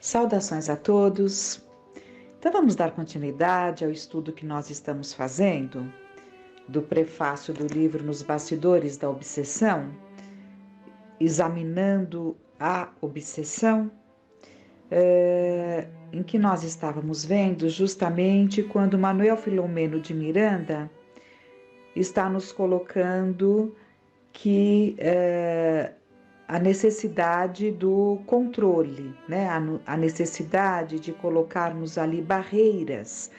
Saudações a todos. Então vamos dar continuidade ao estudo que nós estamos fazendo do prefácio do livro Nos Bastidores da Obsessão, examinando a obsessão, em que nós estávamos vendo justamente quando Manuel Filomeno de Miranda está nos colocando que a necessidade do controle, né? A necessidade de colocarmos ali barreiras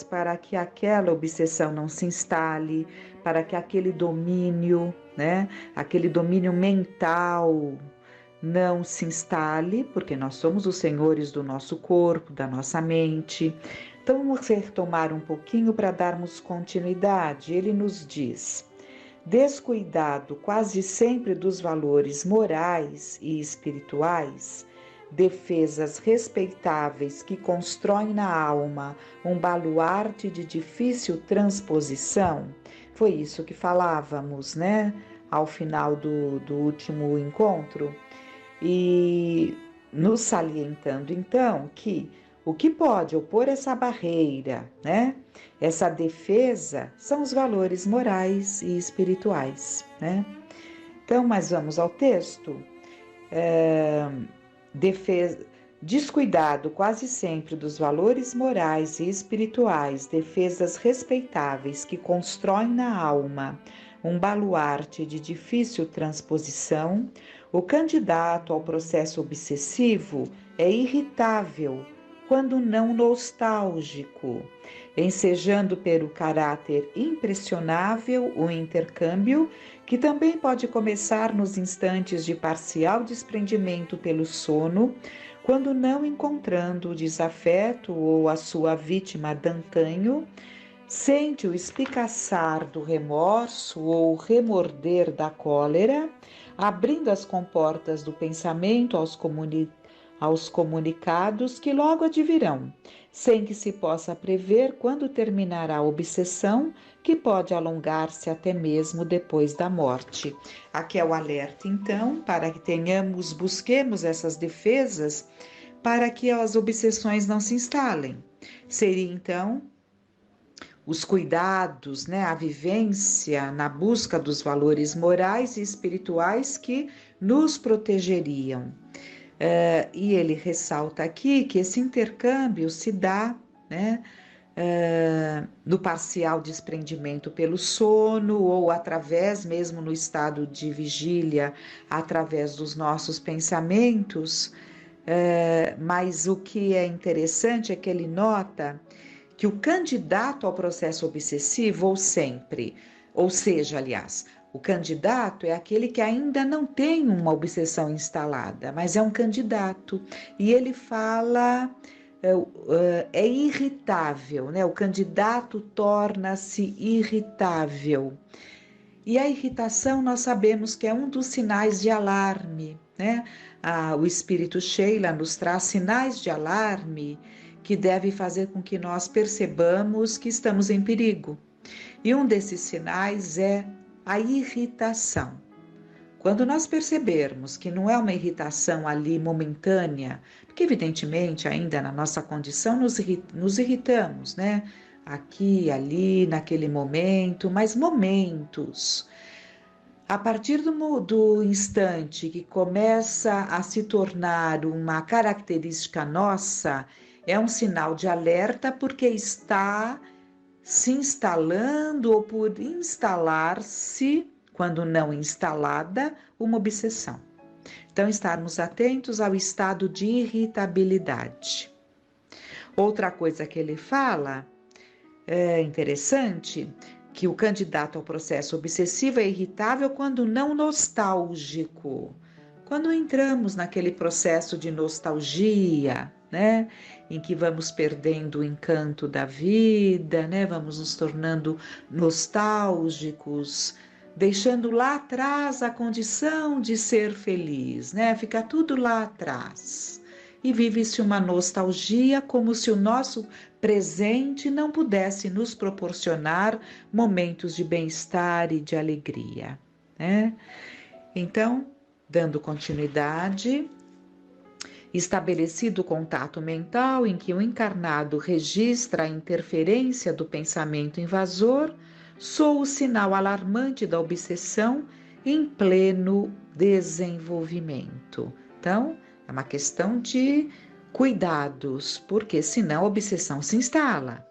para que aquela obsessão não se instale, para que aquele domínio, né? Aquele domínio mental não se instale, porque nós somos os senhores do nosso corpo, da nossa mente. Então vamos retomar um pouquinho para darmos continuidade. Ele nos diz: descuidado quase sempre dos valores morais e espirituais, defesas respeitáveis que constroem na alma um baluarte de difícil transposição. Foi isso que falávamos, né? Ao final do último encontro. E nos salientando, então, que o que pode opor essa barreira, né? Essa defesa são os valores morais e espirituais, né? Então, mas vamos ao texto. Descuidado quase sempre dos valores morais e espirituais, defesas respeitáveis que constroem na alma um baluarte de difícil transposição, o candidato ao processo obsessivo é irritável, quando não nostálgico, ensejando pelo caráter impressionável o intercâmbio, que também pode começar nos instantes de parcial desprendimento pelo sono, quando não encontrando o desafeto ou a sua vítima d'antanho, sente o espicaçar do remorso ou o remorder da cólera, abrindo as comportas do pensamento aos comunicados que logo advirão, sem que se possa prever quando terminará a obsessão, que pode alongar-se até mesmo depois da morte. Aqui é o alerta, então, para que busquemos essas defesas para que as obsessões não se instalem. Seria, então, os cuidados, né, a vivência na busca dos valores morais e espirituais que nos protegeriam. E ele ressalta aqui que esse intercâmbio se dá, né, no parcial desprendimento pelo sono ou através, mesmo no estado de vigília, através dos nossos pensamentos. Mas o que é interessante é que ele nota que o candidato ao processo obsessivo, ou seja, o candidato é aquele que ainda não tem uma obsessão instalada, mas é um candidato. E ele fala, é irritável, né? O candidato torna-se irritável. E a irritação nós sabemos que é um dos sinais de alarme, né? O espírito Sheila nos traz sinais de alarme que deve fazer com que nós percebamos que estamos em perigo. E um desses sinais é a irritação. Quando nós percebermos que não é uma irritação ali momentânea, porque evidentemente ainda na nossa condição nos irritamos, né? Aqui, ali, naquele momento, mas momentos. A partir do instante que começa a se tornar uma característica nossa, é um sinal de alerta porque está se instalando ou por instalar-se, quando não instalada, uma obsessão. Então, estarmos atentos ao estado de irritabilidade. Outra coisa que ele fala é interessante, que o candidato ao processo obsessivo é irritável quando não nostálgico. Quando entramos naquele processo de nostalgia, né, em que vamos perdendo o encanto da vida, né, vamos nos tornando nostálgicos, deixando lá atrás a condição de ser feliz, né, fica tudo lá atrás. E vive-se uma nostalgia como se o nosso presente não pudesse nos proporcionar momentos de bem-estar e de alegria, né? Então, dando continuidade, Estabelecido o contato mental em que o encarnado registra a interferência do pensamento invasor, soa o sinal alarmante da obsessão em pleno desenvolvimento. Então, é uma questão de cuidados, porque senão a obsessão se instala.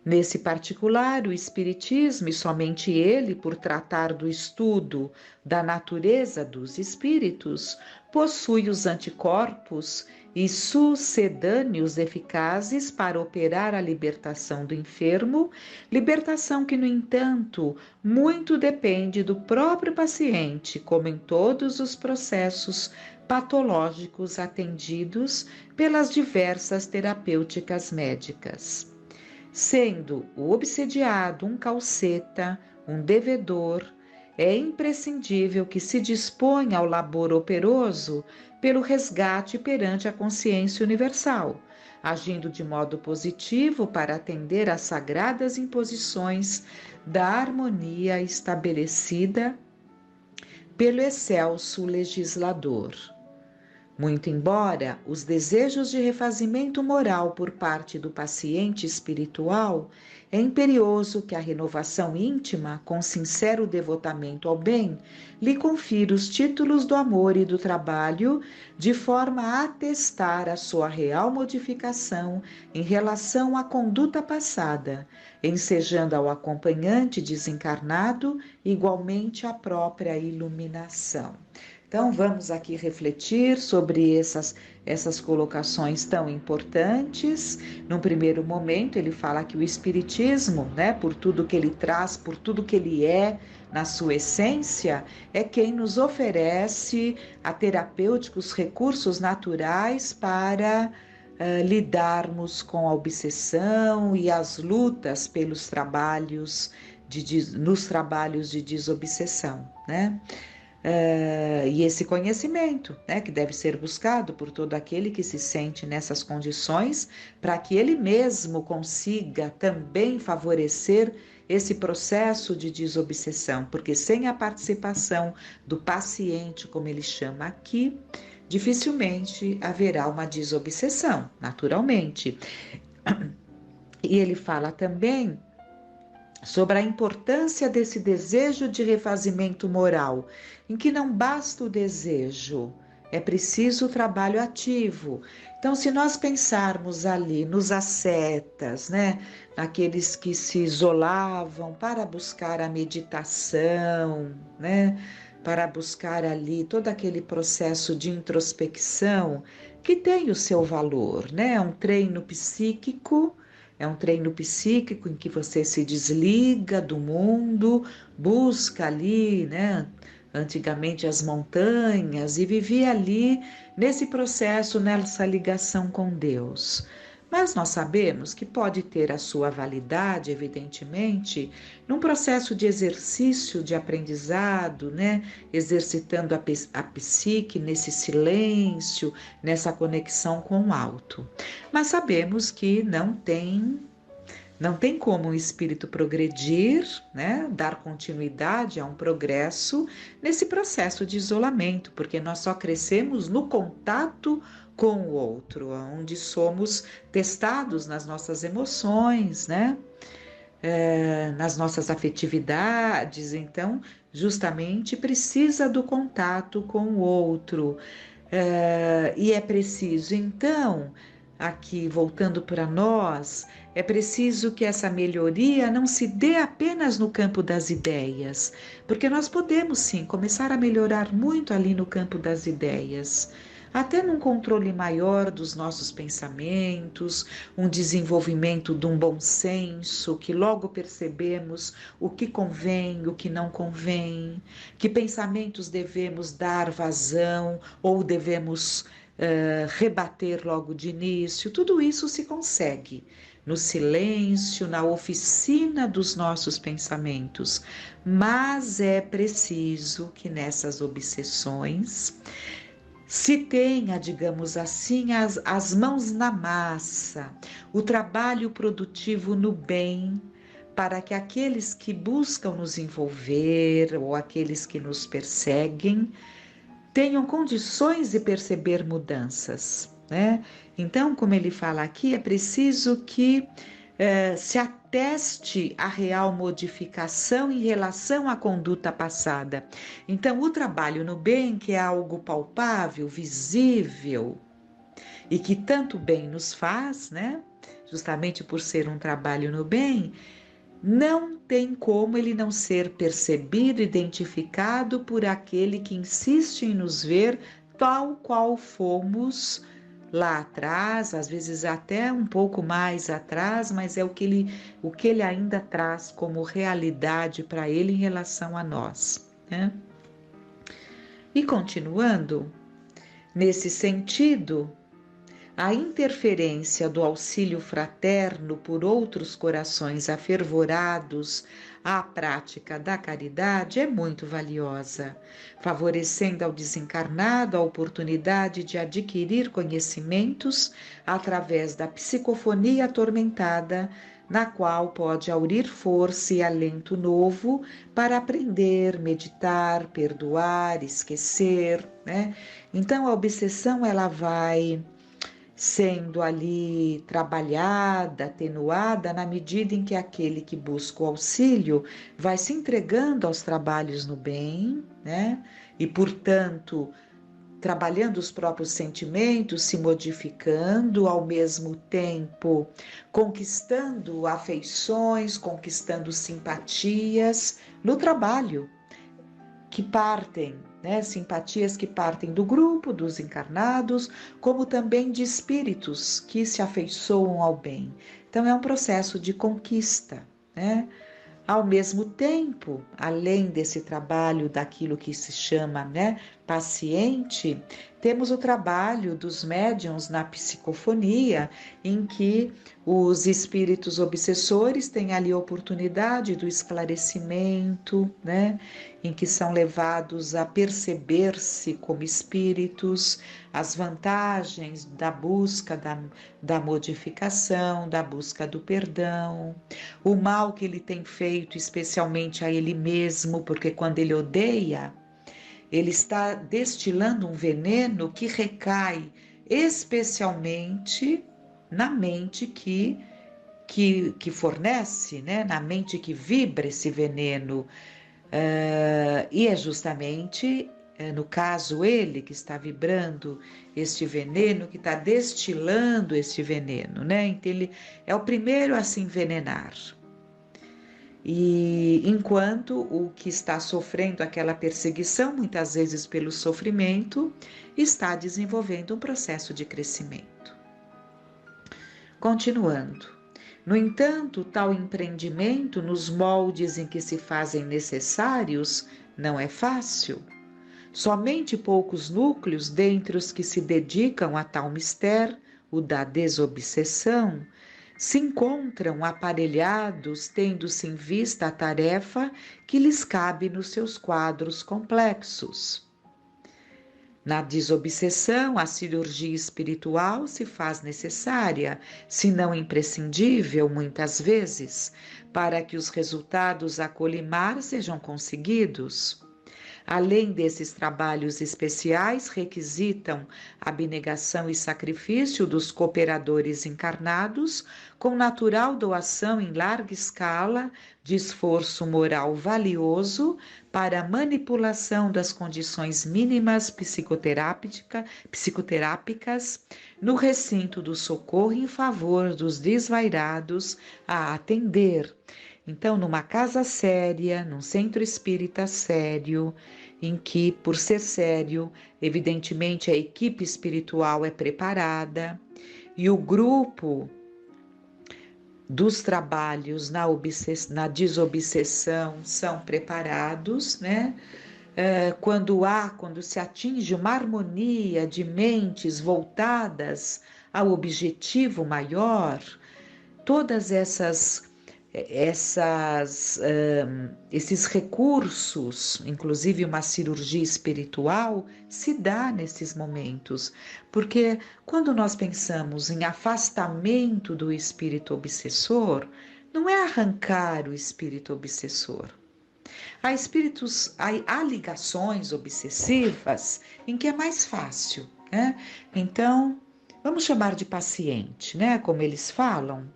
Nesse particular, o Espiritismo, e somente ele, por tratar do estudo da natureza dos espíritos, possui os anticorpos e sucedâneos eficazes para operar a libertação do enfermo, libertação que, no entanto, muito depende do próprio paciente, como em todos os processos patológicos atendidos pelas diversas terapêuticas médicas. Sendo o obsediado um cauceta, um devedor, é imprescindível que se disponha ao labor operoso pelo resgate perante a consciência universal, agindo de modo positivo para atender às sagradas imposições da harmonia estabelecida pelo excelso legislador. Muito embora os desejos de refazimento moral por parte do paciente espiritual, é imperioso que a renovação íntima, com sincero devotamento ao bem, lhe confira os títulos do amor e do trabalho, de forma a atestar a sua real modificação em relação à conduta passada, ensejando ao acompanhante desencarnado igualmente a própria iluminação. Então, vamos aqui refletir sobre essas colocações tão importantes. Num primeiro momento, ele fala que o Espiritismo, né, por tudo que ele traz, por tudo que ele é na sua essência, é quem nos oferece a terapêuticos recursos naturais para lidarmos com a obsessão e as lutas pelos trabalhos nos trabalhos de desobsessão, né? E esse conhecimento, né, que deve ser buscado por todo aquele que se sente nessas condições, para que ele mesmo consiga também favorecer esse processo de desobsessão, porque sem a participação do paciente, como ele chama aqui, dificilmente haverá uma desobsessão, naturalmente. E ele fala também sobre a importância desse desejo de refazimento moral, em que não basta o desejo, é preciso o trabalho ativo. Então, se nós pensarmos ali nos ascetas, né, naqueles que se isolavam para buscar a meditação, né, para buscar ali todo aquele processo de introspecção que tem o seu valor, né, é um treino psíquico. É um treino psíquico em que você se desliga do mundo, busca ali, né, antigamente as montanhas, e vivia ali nesse processo, nessa ligação com Deus. Mas nós sabemos que pode ter a sua validade, evidentemente, num processo de exercício, de aprendizado, né? Exercitando a psique nesse silêncio, nessa conexão com o alto. Mas sabemos que não tem como o espírito progredir, né? Dar continuidade a um progresso nesse processo de isolamento, porque nós só crescemos no contato com o outro, onde somos testados nas nossas emoções, né? Nas nossas afetividades. Então, justamente precisa do contato com o outro. E é preciso, então, aqui voltando para nós, é preciso que essa melhoria não se dê apenas no campo das ideias, porque nós podemos sim começar a melhorar muito ali no campo das ideias, até num controle maior dos nossos pensamentos, um desenvolvimento de um bom senso, que logo percebemos o que convém, o que não convém, que pensamentos devemos dar vazão ou devemos rebater logo de início. Tudo isso se consegue no silêncio, na oficina dos nossos pensamentos, mas é preciso que nessas obsessões se tenha, digamos assim, as mãos na massa, o trabalho produtivo no bem, para que aqueles que buscam nos envolver ou aqueles que nos perseguem tenham condições de perceber mudanças, né? Então, como ele fala aqui, é preciso que se ateste a real modificação em relação à conduta passada. Então, o trabalho no bem, que é algo palpável, visível e que tanto bem nos faz, né? Justamente por ser um trabalho no bem, não tem como ele não ser percebido, identificado por aquele que insiste em nos ver tal qual fomos lá atrás, às vezes até um pouco mais atrás, mas é o que ele ainda traz como realidade para ele em relação a nós, né? E continuando, nesse sentido, a interferência do auxílio fraterno por outros corações afervorados à prática da caridade é muito valiosa, favorecendo ao desencarnado a oportunidade de adquirir conhecimentos através da psicofonia atormentada, na qual pode aurir força e alento novo para aprender, meditar, perdoar, esquecer, né? Então a obsessão ela vai sendo ali trabalhada, atenuada, na medida em que aquele que busca o auxílio vai se entregando aos trabalhos no bem, né? E, portanto, trabalhando os próprios sentimentos, se modificando, ao mesmo tempo conquistando afeições, conquistando simpatias no trabalho que partem, né, simpatias que partem do grupo, dos encarnados, como também de espíritos que se afeiçoam ao bem. Então é um processo de conquista, né? Ao mesmo tempo, além desse trabalho daquilo que se chama, né, paciente, temos o trabalho dos médiuns na psicofonia, em que os espíritos obsessores têm ali a oportunidade do esclarecimento, né, em que são levados a perceber-se como espíritos, as vantagens da busca da modificação, da busca do perdão, o mal que ele tem feito, especialmente a ele mesmo, porque quando ele odeia, ele está destilando um veneno que recai especialmente na mente que fornece, né? Na mente que vibra esse veneno. E é justamente, no caso, ele que está vibrando este veneno, que está destilando este veneno, né? Então, ele é o primeiro a se envenenar. E enquanto o que está sofrendo aquela perseguição, muitas vezes pelo sofrimento, está desenvolvendo um processo de crescimento. Continuando. No entanto, tal empreendimento, nos moldes em que se fazem necessários, não é fácil. Somente poucos núcleos, dentre os que se dedicam a tal mistério, o da desobsessão, se encontram aparelhados, tendo-se em vista a tarefa que lhes cabe nos seus quadros complexos. Na desobsessão, a cirurgia espiritual se faz necessária, se não imprescindível, muitas vezes, para que os resultados a colimar sejam conseguidos. Além desses trabalhos especiais, requisitam abnegação e sacrifício dos cooperadores encarnados, com natural doação em larga escala de esforço moral valioso para a manipulação das condições mínimas psicoterápicas no recinto do socorro em favor dos desvairados a atender. Então, numa casa séria, num centro espírita sério, em que, por ser sério, evidentemente a equipe espiritual é preparada e o grupo dos trabalhos na desobsessão são preparados, né? Quando se atinge uma harmonia de mentes voltadas ao objetivo maior, todas esses recursos, inclusive uma cirurgia espiritual, se dá nesses momentos, porque quando nós pensamos em afastamento do espírito obsessor, não é arrancar o espírito obsessor. há ligações obsessivas em que é mais fácil, né? Então, vamos chamar de paciente, né? Como eles falam.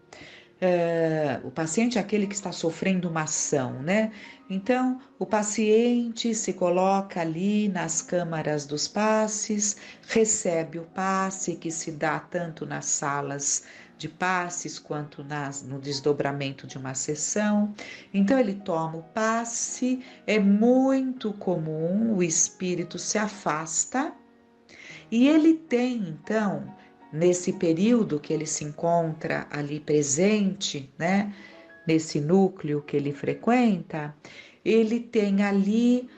O paciente é aquele que está sofrendo uma ação, né? Então, o paciente se coloca ali nas câmaras dos passes, recebe o passe que se dá tanto nas salas de passes quanto no desdobramento de uma sessão. Então, ele toma o passe, é muito comum, o espírito se afasta e ele tem, então, nesse período que ele se encontra ali presente, né, nesse núcleo que ele frequenta, ele tem ali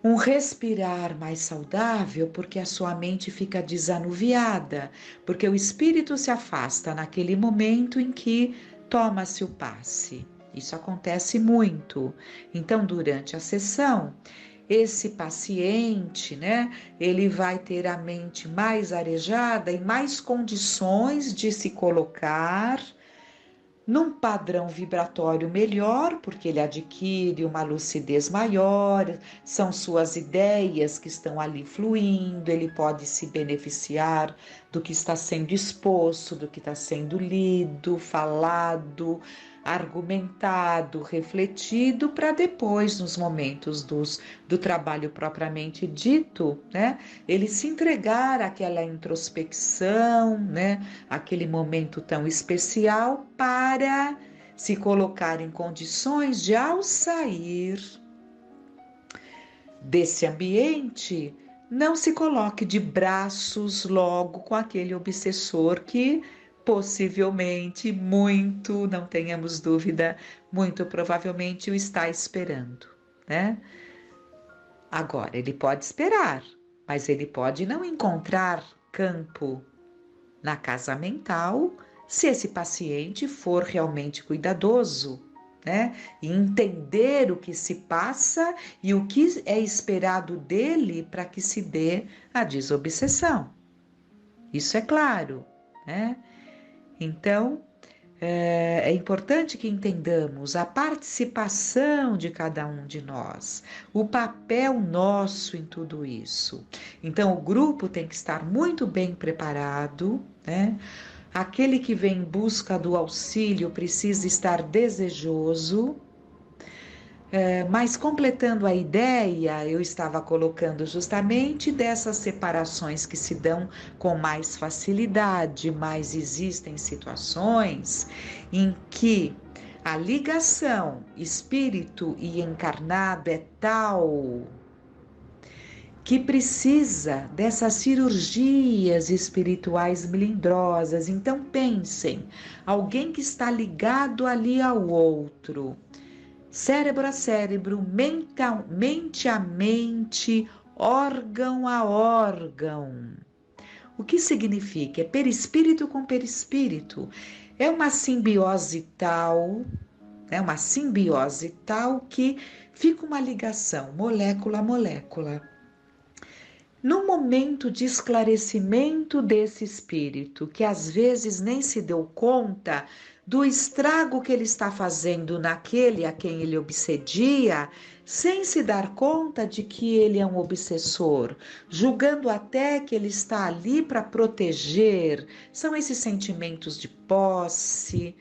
um respirar mais saudável, porque a sua mente fica desanuviada, porque o espírito se afasta naquele momento em que toma-se o passe. Isso acontece muito. Então, durante a sessão, esse paciente, né, ele vai ter a mente mais arejada e mais condições de se colocar num padrão vibratório melhor, porque ele adquire uma lucidez maior, são suas ideias que estão ali fluindo, ele pode se beneficiar do que está sendo exposto, do que está sendo lido, falado, argumentado, refletido, para depois, nos momentos do trabalho propriamente dito, né, ele se entregar àquela introspecção, né, aquele momento tão especial para se colocar em condições de, ao sair desse ambiente, não se coloque de braços logo com aquele obsessor que possivelmente, muito, não tenhamos dúvida, muito provavelmente o está esperando, né? Agora, ele pode esperar, mas ele pode não encontrar campo na casa mental se esse paciente for realmente cuidadoso, né? E entender o que se passa e o que é esperado dele para que se dê a desobsessão. Isso é claro, né? Então, é importante que entendamos a participação de cada um de nós, o papel nosso em tudo isso. Então, o grupo tem que estar muito bem preparado, né? Aquele que vem em busca do auxílio precisa estar desejoso. Mas completando a ideia, eu estava colocando justamente dessas separações que se dão com mais facilidade, mas existem situações em que a ligação espírito e encarnado é tal que precisa dessas cirurgias espirituais melindrosas. Então pensem, alguém que está ligado ali ao outro, cérebro a cérebro, mente a mente, órgão a órgão. O que significa? É perispírito com perispírito. É uma simbiose tal, que fica uma ligação molécula a molécula. No momento de esclarecimento desse espírito, que às vezes nem se deu conta do estrago que ele está fazendo naquele a quem ele obsedia, sem se dar conta de que ele é um obsessor, julgando até que ele está ali para proteger, são esses sentimentos de posse,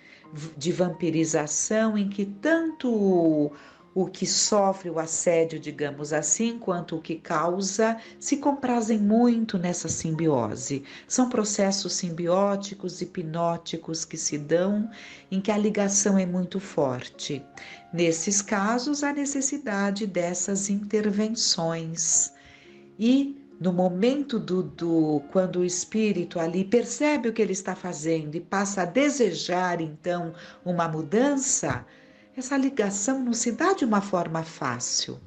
de vampirização, em que tanto o que sofre o assédio, digamos assim, quanto o que causa, se comprazem muito nessa simbiose. São processos simbióticos, hipnóticos que se dão, em que a ligação é muito forte. Nesses casos, há necessidade dessas intervenções. E no momento quando o espírito ali percebe o que ele está fazendo e passa a desejar, então, uma mudança, essa ligação não se dá de uma forma fácil,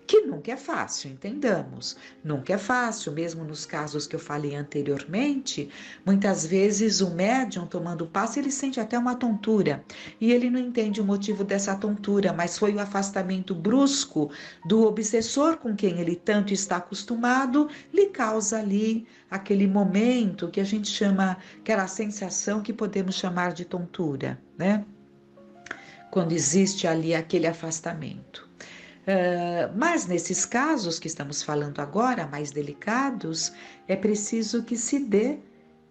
que nunca é fácil, entendamos. Nunca é fácil, mesmo nos casos que eu falei anteriormente, muitas vezes o médium tomando passe, ele sente até uma tontura, e ele não entende o motivo dessa tontura, mas foi o afastamento brusco do obsessor com quem ele tanto está acostumado, lhe causa ali aquele momento que a gente chama, aquela sensação que podemos chamar de tontura, né? quando existe ali aquele afastamento. Mas nesses casos que estamos falando agora, mais delicados, é preciso que se dê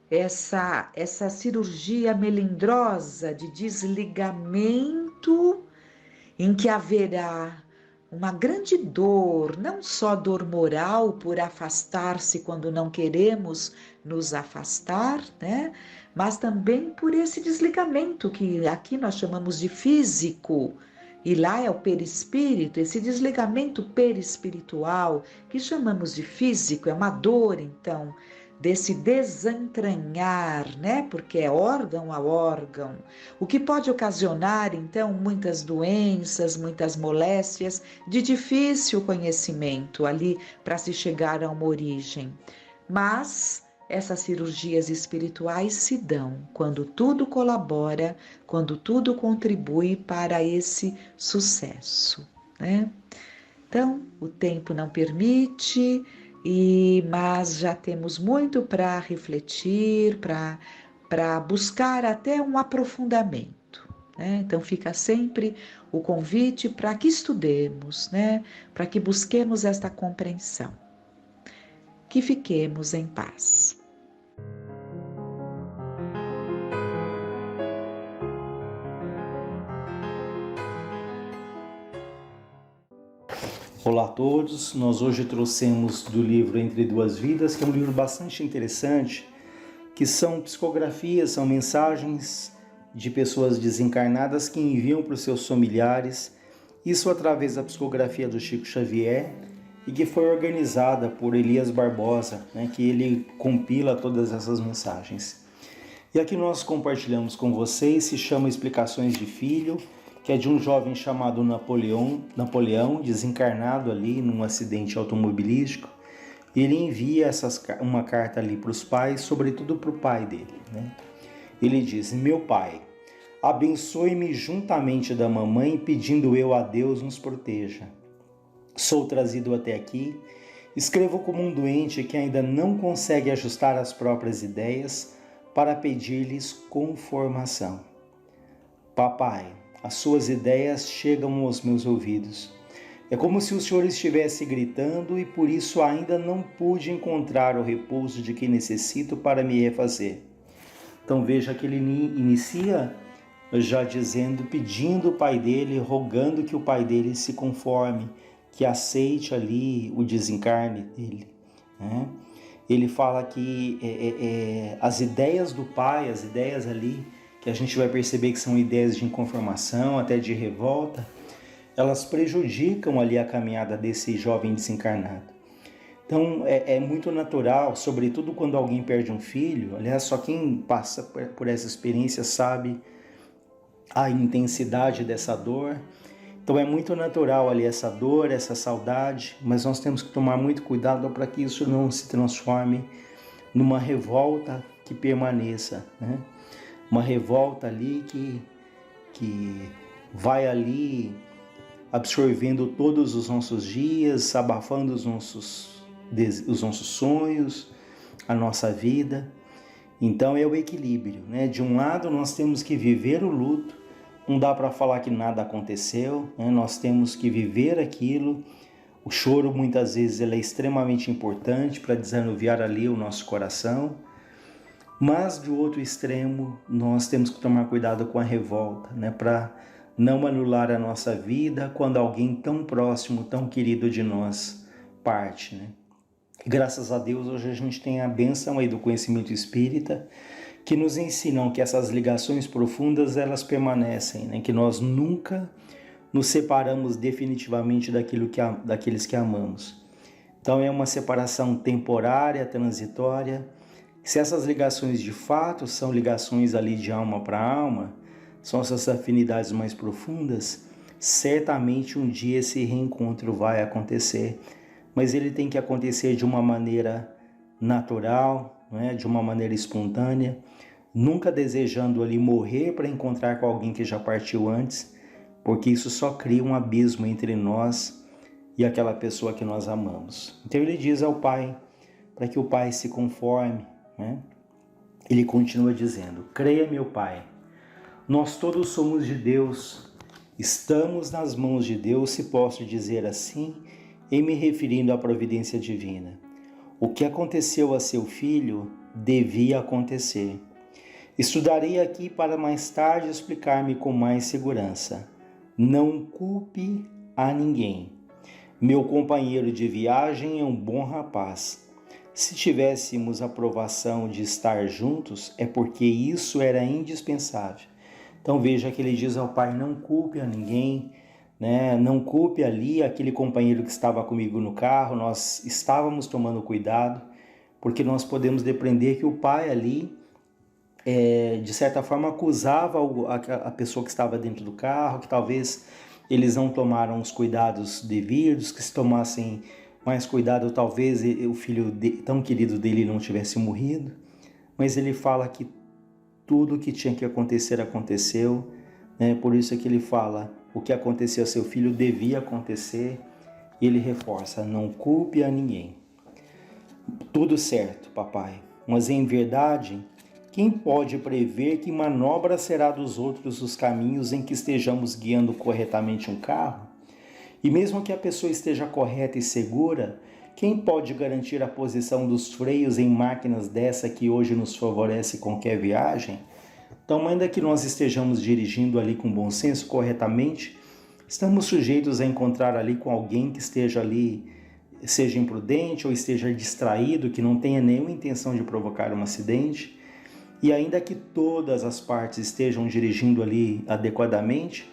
essa cirurgia melindrosa de desligamento, em que haverá uma grande dor, não só dor moral por afastar-se quando não queremos nos afastar, né? Mas também por esse desligamento que aqui nós chamamos de físico, e lá é o perispírito, esse desligamento perispiritual que chamamos de físico, é uma dor, então, desse desentranhar, né? Porque é órgão a órgão, o que pode ocasionar, então, muitas doenças, muitas moléstias de difícil conhecimento ali para se chegar a uma origem. Mas essas cirurgias espirituais se dão quando tudo colabora, quando tudo contribui para esse sucesso, né? Então, o tempo não permite, mas já temos muito para refletir, para buscar até um aprofundamento, né? Então fica sempre o convite para que estudemos, né? Para que busquemos esta compreensão. Que fiquemos em paz. Olá a todos, nós hoje trouxemos do livro Entre Duas Vidas, que é um livro bastante interessante, que são psicografias, são mensagens de pessoas desencarnadas que enviam para os seus familiares, isso através da psicografia do Chico Xavier, e que foi organizada por Elias Barbosa, né, que ele compila todas essas mensagens. E aqui nós compartilhamos com vocês, se chama Explicações de Filho, que é de um jovem chamado Napoleão, desencarnado ali num acidente automobilístico. Ele envia uma carta ali para os pais, sobretudo para o pai dele, né? Ele diz: meu pai, abençoe-me juntamente da mamãe, pedindo eu a Deus nos proteja. Sou trazido até aqui, escrevo como um doente que ainda não consegue ajustar as próprias ideias para pedir-lhes conformação. Papai, as suas ideias chegam aos meus ouvidos. É como se o Senhor estivesse gritando e por isso ainda não pude encontrar o repouso de que necessito para me refazer. Então veja que ele inicia já dizendo, pedindo o pai dele, rogando que o pai dele se conforme, que aceite ali o desencarne dele, né? Ele fala que as ideias do pai, as ideias ali, que a gente vai perceber que são ideias de inconformação, até de revolta, elas prejudicam ali a caminhada desse jovem desencarnado. Então é muito natural, sobretudo quando alguém perde um filho, aliás, só quem passa por essa experiência sabe a intensidade dessa dor. Então é muito natural ali essa dor, essa saudade, mas nós temos que tomar muito cuidado para que isso não se transforme numa revolta que permaneça, né? Uma revolta ali que vai ali absorvendo todos os nossos dias, abafando os nossos sonhos, a nossa vida. Então é o equilíbrio, né? De um lado nós temos que viver o luto, não dá para falar que nada aconteceu, né? Nós temos que viver aquilo. O choro muitas vezes ele é extremamente importante para desanuviar ali o nosso coração. Mas do outro extremo, nós temos que tomar cuidado com a revolta, né? Para não anular a nossa vida quando alguém tão próximo, tão querido de nós parte, né? E graças a Deus hoje a gente tem a bênção aí do conhecimento espírita, que nos ensinam que essas ligações profundas elas permanecem, né? Que nós nunca nos separamos definitivamente daqueles que amamos. Então é uma separação temporária, transitória. Se essas ligações de fato são ligações ali de alma para alma, são essas afinidades mais profundas, certamente um dia esse reencontro vai acontecer, mas ele tem que acontecer de uma maneira natural, né? De uma maneira espontânea, nunca desejando ali morrer para encontrar com alguém que já partiu antes, porque isso só cria um abismo entre nós e aquela pessoa que nós amamos. Então ele diz ao pai, para que o pai se conforme, né? Ele continua dizendo: creia, meu pai, nós todos somos de Deus Estamos nas mãos de Deus, se posso dizer assim, em me referindo à providência divina. O que aconteceu a seu filho devia acontecer. Estudarei aqui para mais tarde explicar-me com mais segurança. Não culpe a ninguém. Meu companheiro de viagem é um bom rapaz. Se tivéssemos a aprovação de estar juntos, é porque isso era indispensável. Então veja que ele diz ao pai, não culpe a ninguém, né? Não culpe ali aquele companheiro que estava comigo no carro, nós estávamos tomando cuidado, porque nós podemos depreender que o pai ali, de certa forma, acusava a pessoa que estava dentro do carro, que talvez eles não tomaram os cuidados devidos, que se tomassem mais cuidado, talvez o filho tão querido dele não tivesse morrido. Mas ele fala que tudo o que tinha que acontecer, aconteceu, né? Por isso é que ele fala, o que aconteceu a seu filho devia acontecer, e ele reforça, não culpe a ninguém. Tudo certo, papai, mas em verdade, quem pode prever que manobra será dos outros os caminhos em que estejamos guiando corretamente um carro? E mesmo que a pessoa esteja correta e segura, quem pode garantir a posição dos freios em máquinas dessa que hoje nos favorece qualquer viagem? Então, ainda que nós estejamos dirigindo ali com bom senso, corretamente, estamos sujeitos a encontrar ali com alguém que esteja ali, seja imprudente ou esteja distraído, que não tenha nenhuma intenção de provocar um acidente. E ainda que todas as partes estejam dirigindo ali adequadamente,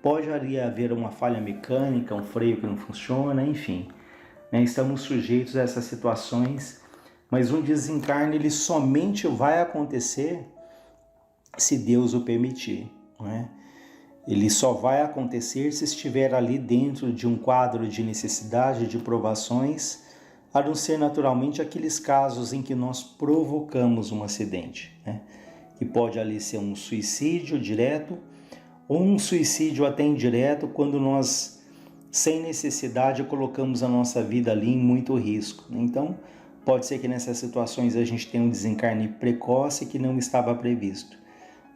pode ali haver uma falha mecânica, um freio que não funciona, enfim. Estamos sujeitos a essas situações, mas um desencarne ele somente vai acontecer se Deus o permitir. Não é? Ele só vai acontecer se estiver ali dentro de um quadro de necessidade, de provações, a não ser naturalmente aqueles casos em que nós provocamos um acidente, né? Que pode ali ser um suicídio direto ou um suicídio até indireto, quando nós, sem necessidade, colocamos a nossa vida ali em muito risco. Então, pode ser que nessas situações a gente tenha um desencarne precoce que não estava previsto.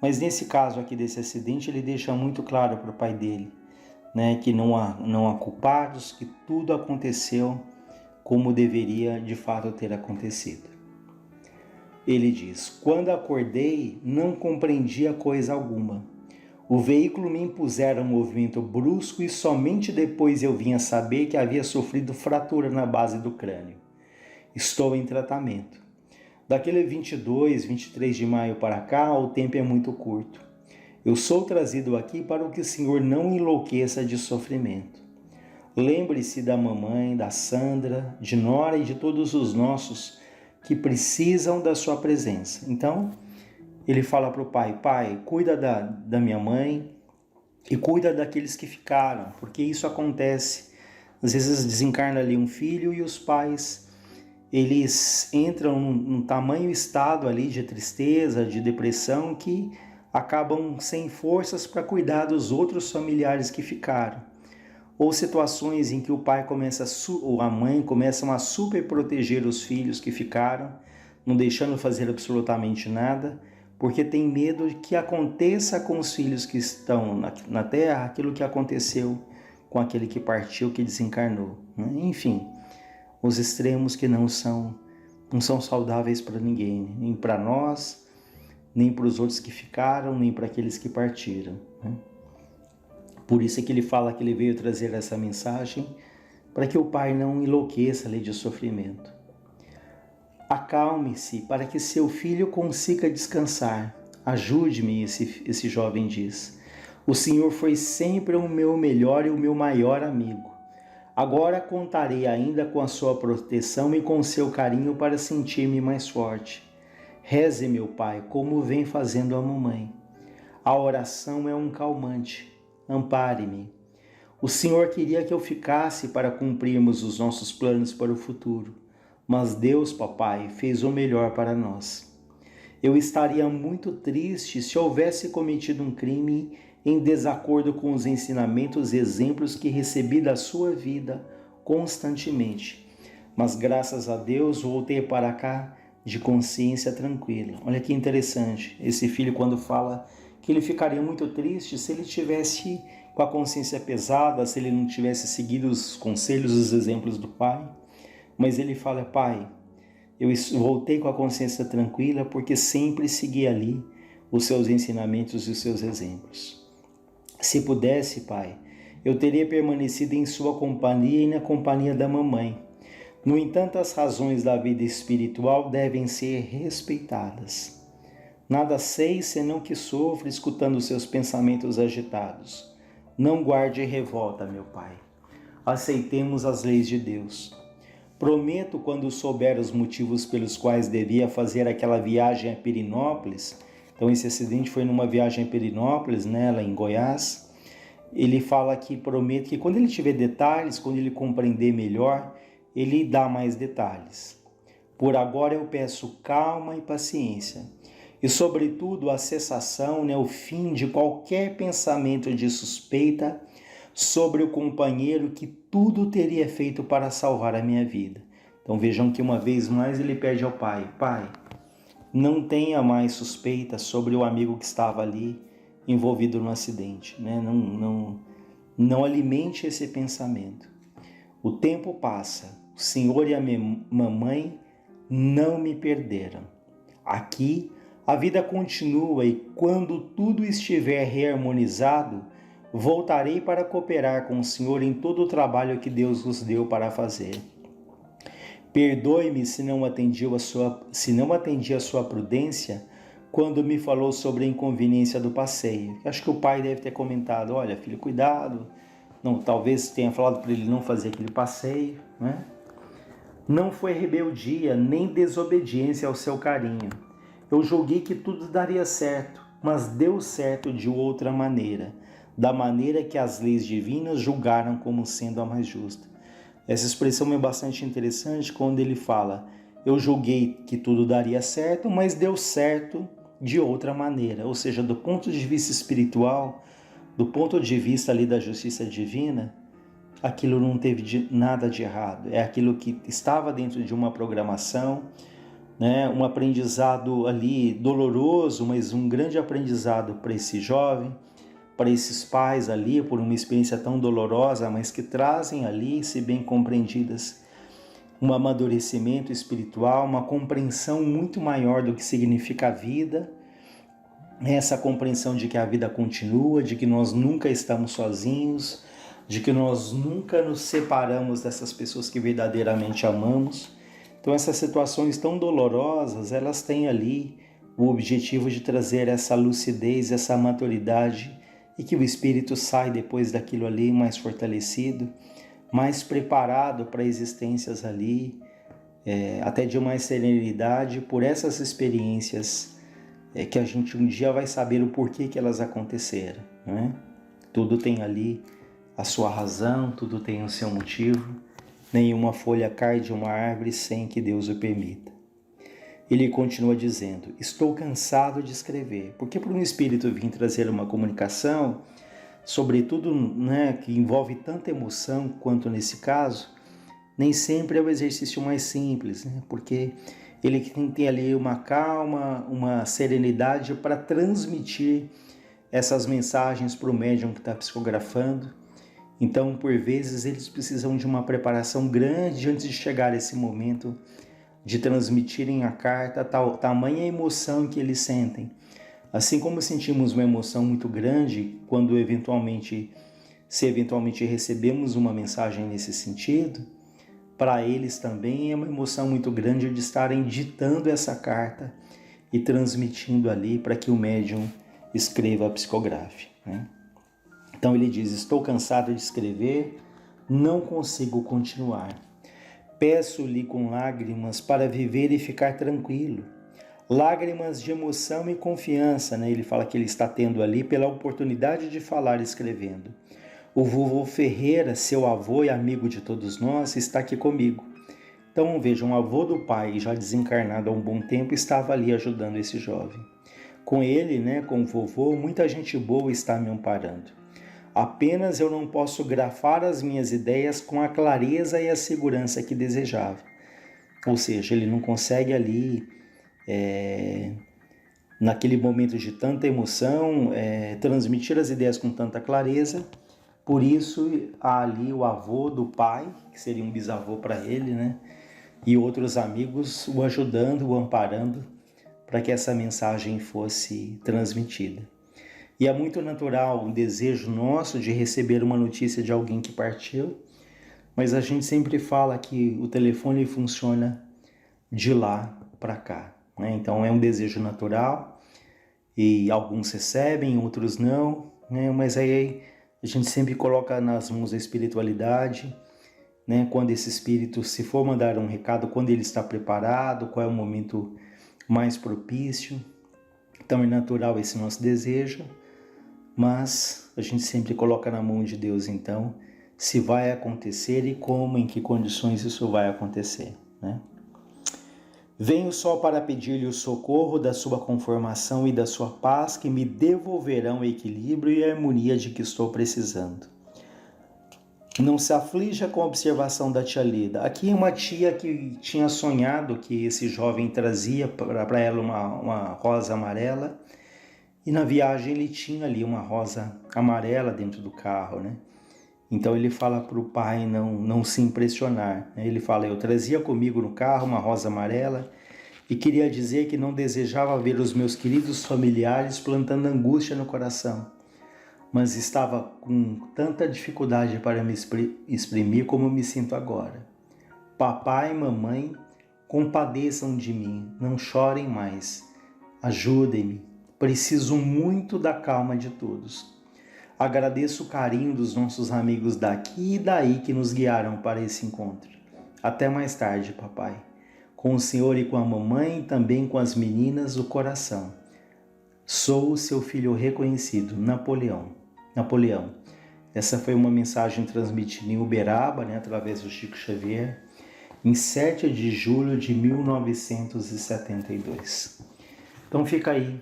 Mas nesse caso aqui desse acidente, ele deixa muito claro para o pai dele, né, que não há culpados, que tudo aconteceu como deveria de fato ter acontecido. Ele diz, quando acordei, não compreendia coisa alguma. O veículo me impusera um movimento brusco e somente depois eu vim a saber que havia sofrido fratura na base do crânio. Estou em tratamento. Daquele 22, 23 de maio para cá, o tempo é muito curto. Eu sou trazido aqui para que o Senhor não enlouqueça de sofrimento. Lembre-se da mamãe, da Sandra, de Nora e de todos os nossos que precisam da sua presença. Então, ele fala para o pai, pai, cuida da minha mãe e cuida daqueles que ficaram, porque isso acontece. Às vezes desencarna ali um filho e os pais, eles entram num tamanho estado ali de tristeza, de depressão, que acabam sem forças para cuidar dos outros familiares que ficaram. Ou situações em que o pai ou a mãe começam a super proteger os filhos que ficaram, não deixando fazer absolutamente nada, porque tem medo de que aconteça com os filhos que estão na Terra aquilo que aconteceu com aquele que partiu, que desencarnou. Enfim, os extremos que não são saudáveis para ninguém, nem para nós, nem para os outros que ficaram, nem para aqueles que partiram. Por isso é que ele fala que ele veio trazer essa mensagem para que o pai não enlouqueça ali de sofrimento. Acalme-se para que seu filho consiga descansar. Ajude-me, esse jovem diz. O Senhor foi sempre o meu melhor e o meu maior amigo. Agora contarei ainda com a sua proteção e com o seu carinho para sentir-me mais forte. Reze, meu pai, como vem fazendo a mamãe. A oração é um calmante. Ampare-me. O Senhor queria que eu ficasse para cumprirmos os nossos planos para o futuro, mas Deus, papai, fez o melhor para nós. Eu estaria muito triste se houvesse cometido um crime em desacordo com os ensinamentos e exemplos que recebi da sua vida constantemente, mas graças a Deus voltei para cá de consciência tranquila. Olha que interessante, esse filho quando fala que ele ficaria muito triste se ele tivesse com a consciência pesada se ele não tivesse seguido os conselhos, os exemplos do pai. Mas ele fala: pai, eu voltei com a consciência tranquila porque sempre segui ali os seus ensinamentos e os seus exemplos. Se pudesse, pai, eu teria permanecido em sua companhia e na companhia da mamãe. No entanto, as razões da vida espiritual devem ser respeitadas. Nada sei senão que sofro escutando seus pensamentos agitados. Não guarde revolta, meu pai. Aceitemos as leis de Deus. Prometo, quando souber os motivos pelos quais devia fazer aquela viagem a Perinópolis. Então, esse acidente foi numa viagem a Perinópolis, né, lá em Goiás. Ele fala que promete que quando ele tiver detalhes, quando ele compreender melhor, ele dá mais detalhes. Por agora eu peço calma e paciência. E, sobretudo, a cessação, o fim de qualquer pensamento de suspeita sobre o companheiro que tudo teria feito para salvar a minha vida. Então vejam que uma vez mais ele pede ao pai: pai, não tenha mais suspeita sobre o amigo que estava ali envolvido no acidente. Não alimente esse pensamento. O tempo passa, o Senhor e a mamãe não me perderam. Aqui a vida continua e quando tudo estiver reharmonizado, voltarei para cooperar com o Senhor em todo o trabalho que Deus nos deu para fazer. Perdoe-me se não atendi a sua prudência quando me falou sobre a inconveniência do passeio. Acho que o pai deve ter comentado: olha, filho, cuidado. Não, talvez tenha falado para ele não fazer aquele passeio, né? Não foi rebeldia nem desobediência ao seu carinho. Eu julguei que tudo daria certo, mas deu certo de outra maneira, da maneira que as leis divinas julgaram como sendo a mais justa. Essa expressão é bastante interessante quando ele fala: eu julguei que tudo daria certo, mas deu certo de outra maneira. Ou seja, do ponto de vista espiritual, do ponto de vista ali da justiça divina, aquilo não teve nada de errado. É aquilo que estava dentro de uma programação, né? Um aprendizado ali doloroso, mas um grande aprendizado para esse jovem, para esses pais ali, por uma experiência tão dolorosa, mas que trazem ali, se bem compreendidas, um amadurecimento espiritual, uma compreensão muito maior do que significa a vida, essa compreensão de que a vida continua, de que nós nunca estamos sozinhos, de que nós nunca nos separamos dessas pessoas que verdadeiramente amamos. Então essas situações tão dolorosas, elas têm ali o objetivo de trazer essa lucidez, essa maturidade, e que o espírito sai depois daquilo ali mais fortalecido, mais preparado para existências ali, até de mais serenidade por essas experiências que a gente um dia vai saber o porquê que elas aconteceram, né? Tudo tem ali a sua razão, tudo tem o seu motivo. Nenhuma folha cai de uma árvore sem que Deus o permita. Ele continua dizendo: estou cansado de escrever, porque para um espírito vir trazer uma comunicação, sobretudo, né, que envolve tanta emoção quanto nesse caso, nem sempre é o exercício mais simples, né? Porque ele tem ali uma calma, uma serenidade para transmitir essas mensagens para o médium que está psicografando. Então, por vezes, eles precisam de uma preparação grande antes de chegar a esse momento de transmitirem a carta, tamanha emoção que eles sentem. Assim como sentimos uma emoção muito grande quando eventualmente recebemos uma mensagem nesse sentido, para eles também é uma emoção muito grande de estarem ditando essa carta e transmitindo ali para que o médium escreva a psicografe, né? Então ele diz: estou cansado de escrever, não consigo continuar. Peço-lhe com lágrimas para viver e ficar tranquilo. Lágrimas de emoção e confiança, né? Ele fala que ele está tendo ali pela oportunidade de falar escrevendo. O vovô Ferreira, seu avô e amigo de todos nós, está aqui comigo. Então vejam, um avô do pai, já desencarnado há um bom tempo, estava ali ajudando esse jovem. Com ele, né, com o vovô, muita gente boa está me amparando. Apenas eu não posso grafar as minhas ideias com a clareza e a segurança que desejava. Ou seja, ele não consegue ali, naquele momento de tanta emoção, transmitir as ideias com tanta clareza, Por isso há ali o avô do pai, que seria um bisavô para ele, né? E outros amigos o ajudando, o amparando para que essa mensagem fosse transmitida. E é muito natural um desejo nosso de receber uma notícia de alguém que partiu, mas a gente sempre fala que o telefone funciona de lá para cá, né? Então é um desejo natural e alguns recebem, outros não, né? Mas aí a gente sempre coloca nas mãos da espiritualidade, né? Quando esse espírito, se for mandar um recado, quando ele está preparado, qual é o momento mais propício. Então é natural esse nosso desejo, mas a gente sempre coloca na mão de Deus, então, se vai acontecer e como, em que condições isso vai acontecer, né? Venho só para pedir-lhe o socorro da sua conformação e da sua paz, que me devolverão o equilíbrio e a harmonia de que estou precisando. Não se aflija com a observação da tia Lida. Aqui uma tia que tinha sonhado que esse jovem trazia para ela uma rosa amarela, e na viagem ele tinha ali uma rosa amarela dentro do carro, né? Então ele fala para o pai não se impressionar, né? Ele fala, eu trazia comigo no carro uma rosa amarela e queria dizer que não desejava ver os meus queridos familiares plantando angústia no coração, mas estava com tanta dificuldade para me exprimir como eu me sinto agora. Papai e mamãe, compadeçam de mim, não chorem mais, ajudem-me. Preciso muito da calma de todos. Agradeço o carinho dos nossos amigos daqui e daí que nos guiaram para esse encontro. Até mais tarde, papai. Com o senhor e com a mamãe e também com as meninas do coração. Sou o seu filho reconhecido, Napoleão. Essa foi uma mensagem transmitida em Uberaba, né, através do Chico Xavier, em 7 de julho de 1972. Então fica aí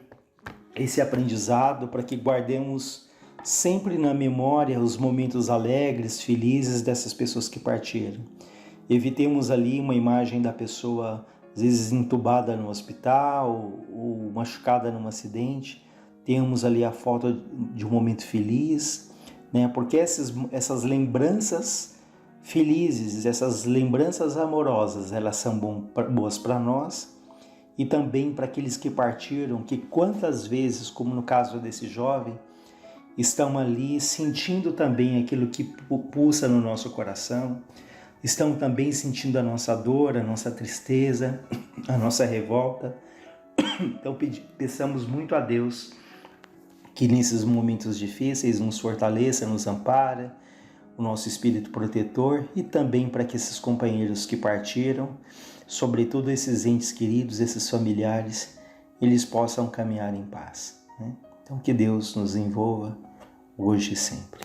esse aprendizado para que guardemos sempre na memória os momentos alegres, felizes dessas pessoas que partiram. Evitemos ali uma imagem da pessoa, às vezes entubada no hospital ou machucada num acidente. Temos ali a foto de um momento feliz, né? Porque essas lembranças felizes, essas lembranças amorosas, elas são boas para nós, e também para aqueles que partiram, que quantas vezes, como no caso desse jovem, estão ali sentindo também aquilo que pulsa no nosso coração, estão também sentindo a nossa dor, a nossa tristeza, a nossa revolta. Então peçamos muito a Deus que nesses momentos difíceis nos fortaleça, nos ampara, o nosso espírito protetor, e também para que esses companheiros que partiram, sobretudo esses entes queridos, esses familiares, eles possam caminhar em paz, né? Então que Deus nos envolva hoje e sempre.